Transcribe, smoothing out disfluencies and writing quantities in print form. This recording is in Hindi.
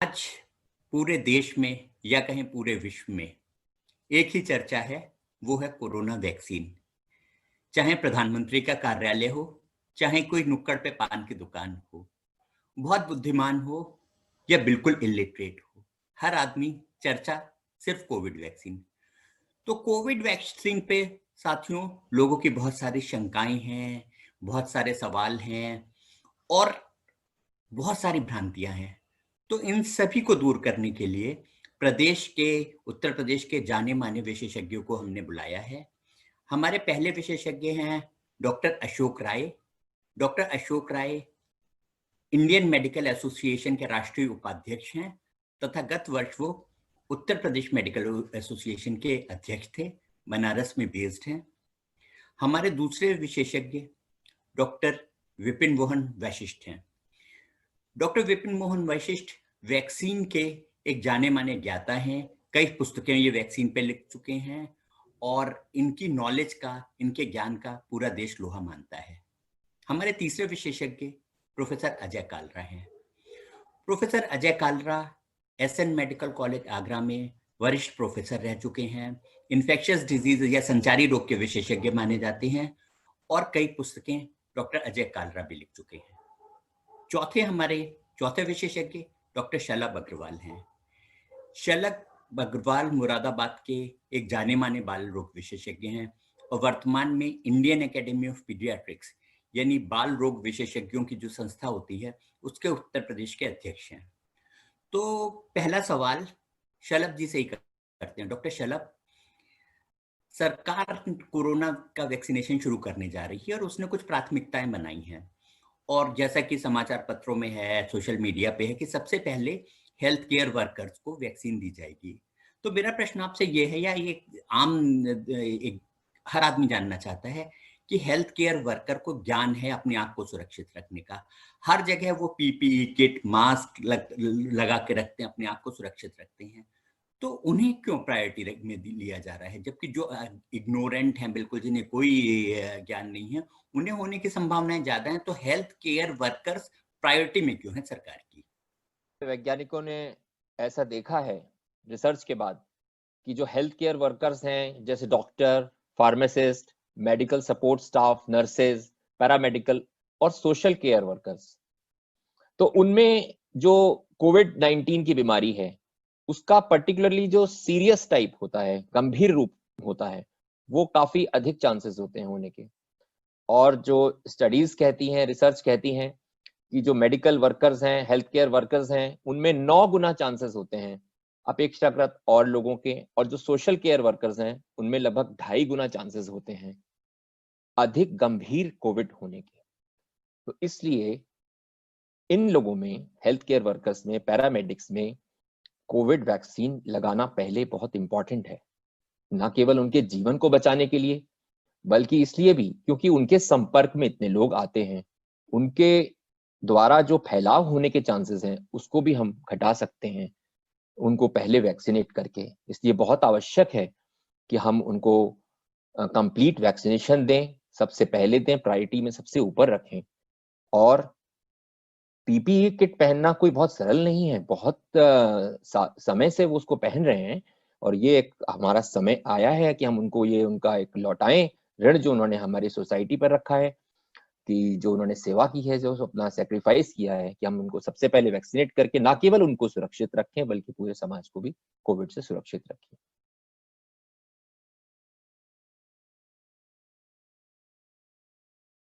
आज पूरे देश में या कहें पूरे विश्व में एक ही चर्चा है, वो है कोरोना वैक्सीन। चाहे प्रधानमंत्री का कार्यालय हो, चाहे कोई नुक्कड़ पे पान की दुकान हो, बहुत बुद्धिमान हो या बिल्कुल इलिटरेट हो, हर आदमी चर्चा सिर्फ कोविड वैक्सीन। तो कोविड वैक्सीन पे साथियों लोगों की बहुत सारी शंकाएं हैं, बहुत सारे सवाल हैं और बहुत सारी भ्रांतियां हैं। तो इन सभी को दूर करने के लिए प्रदेश के उत्तर प्रदेश के जाने-माने विशेषज्ञों को हमने बुलाया है। हमारे पहले विशेषज्ञ हैं डॉक्टर अशोक राय। डॉक्टर अशोक राय इंडियन मेडिकल एसोसिएशन के राष्ट्रीय उपाध्यक्ष हैं तथा गत वर्ष वो उत्तर प्रदेश मेडिकल एसोसिएशन के अध्यक्ष थे, बनारस में बेस्ड हैं। हमारे दूसरे विशेषज्ञ डॉक्टर विपिन मोहन वैशिष्ठ हैं। डॉक्टर विपिन मोहन वैशिष्ठ वैक्सीन के एक जाने माने ज्ञाता हैं। कई पुस्तकें ये वैक्सीन पे लिख चुके हैं और इनकी नॉलेज का, इनके ज्ञान का पूरा देश लोहा मानता है। हमारे तीसरे विशेषज्ञ प्रोफेसर अजय कालरा हैं। Professor Ajay Kalra SN medical college Agra में वरिष्ठ प्रोफेसर रह चुके हैं। इन्फेक्शियस डिजीज या संचारी रोग के विशेषज्ञ माने जाते हैं और कई पुस्तकें डॉक्टर अजय कालरा भी लिख चुके हैं। हमारे चौथे विशेषज्ञ डॉक्टर शलभ अग्रवाल हैं। शलभ अग्रवाल मुरादाबाद के एक जाने माने बाल रोग विशेषज्ञ हैं और वर्तमान में इंडियन एकेडमी ऑफ पीडियाट्रिक्स यानी बाल रोग विशेषज्ञों की जो संस्था होती है उसके उत्तर प्रदेश के अध्यक्ष हैं। तो पहला सवाल शलभ जी से ही करते हैं। डॉक्टर शलभ, सरकार कोरोना का वैक्सीनेशन शुरू करने जा रही है और उसने कुछ प्राथमिकताएं बनाई हैं और जैसा कि समाचार पत्रों में है, सोशल मीडिया पे है कि सबसे पहले हेल्थ केयर वर्कर्स को वैक्सीन दी जाएगी। तो मेरा प्रश्न आपसे ये है या ये आम एक हर आदमी जानना चाहता है कि हेल्थ केयर वर्कर को ज्ञान है अपने आप को सुरक्षित रखने का। हर जगह वो पीपीई किट, मास्क लगा के रखते हैं, अपने आप को सुरक्षित रखते हैं। तो उन्हें क्यों प्रायोरिटी में लिया जा रहा है, जबकि जो इग्नोरेंट हैं, बिल्कुल जिन्हें कोई ज्ञान नहीं है, उन्हें होने की संभावनाएं ज्यादा हैं। तो हेल्थ केयर वर्कर्स प्रायोरिटी में क्यों है सरकार की? वैज्ञानिकों ने ऐसा देखा है रिसर्च के बाद कि जो हेल्थ केयर वर्कर्स हैं जैसे doctor, pharmacist, medical support staff, nurses, paramedical और सोशल केयर वर्कर्स, तो उनमें जो कोविड-19 की बीमारी है उसका पर्टिकुलरली जो सीरियस टाइप होता है, गंभीर रूप होता है, वो काफी अधिक चांसेस होते हैं होने के। और जो स्टडीज कहती हैं, रिसर्च कहती हैं कि जो मेडिकल वर्कर्स हैं, हेल्थ केयर वर्कर्स हैं, उनमें 9 गुना चांसेस होते हैं अपेक्षाकृत और लोगों के, और जो सोशल केयर वर्कर्स हैं उनमें लगभग 2.5 गुना चांसेस होते हैं अधिक गंभीर कोविड होने के। तो इसलिए इन लोगों में, हेल्थ केयर वर्कर्स में, पैरामेडिक्स में कोविड वैक्सीन लगाना पहले बहुत इंपॉर्टेंट है। ना केवल उनके जीवन को बचाने के लिए, बल्कि इसलिए भी क्योंकि उनके संपर्क में इतने लोग आते हैं, उनके द्वारा जो फैलाव होने के चांसेस हैं उसको भी हम घटा सकते हैं उनको पहले वैक्सीनेट करके। इसलिए बहुत आवश्यक है कि हम उनको कंप्लीट वैक्सीनेशन दें, सबसे पहले दें, प्रायोरिटी में सबसे ऊपर रखें। और पीपीई किट पहनना कोई बहुत सरल नहीं है, बहुत समय से वो उसको पहन रहे हैं और ये एक हमारा समय आया है कि हम उनको ये उनका एक लौटाएं ऋण जो उन्होंने हमारी सोसाइटी पर रखा है, कि जो उन्होंने सेवा की है, जो अपना सैक्रिफाइस किया है, कि हम उनको सबसे पहले वैक्सीनेट करके ना केवल उनको सुरक्षित रखें बल्कि पूरे समाज को भी कोविड से सुरक्षित रखें।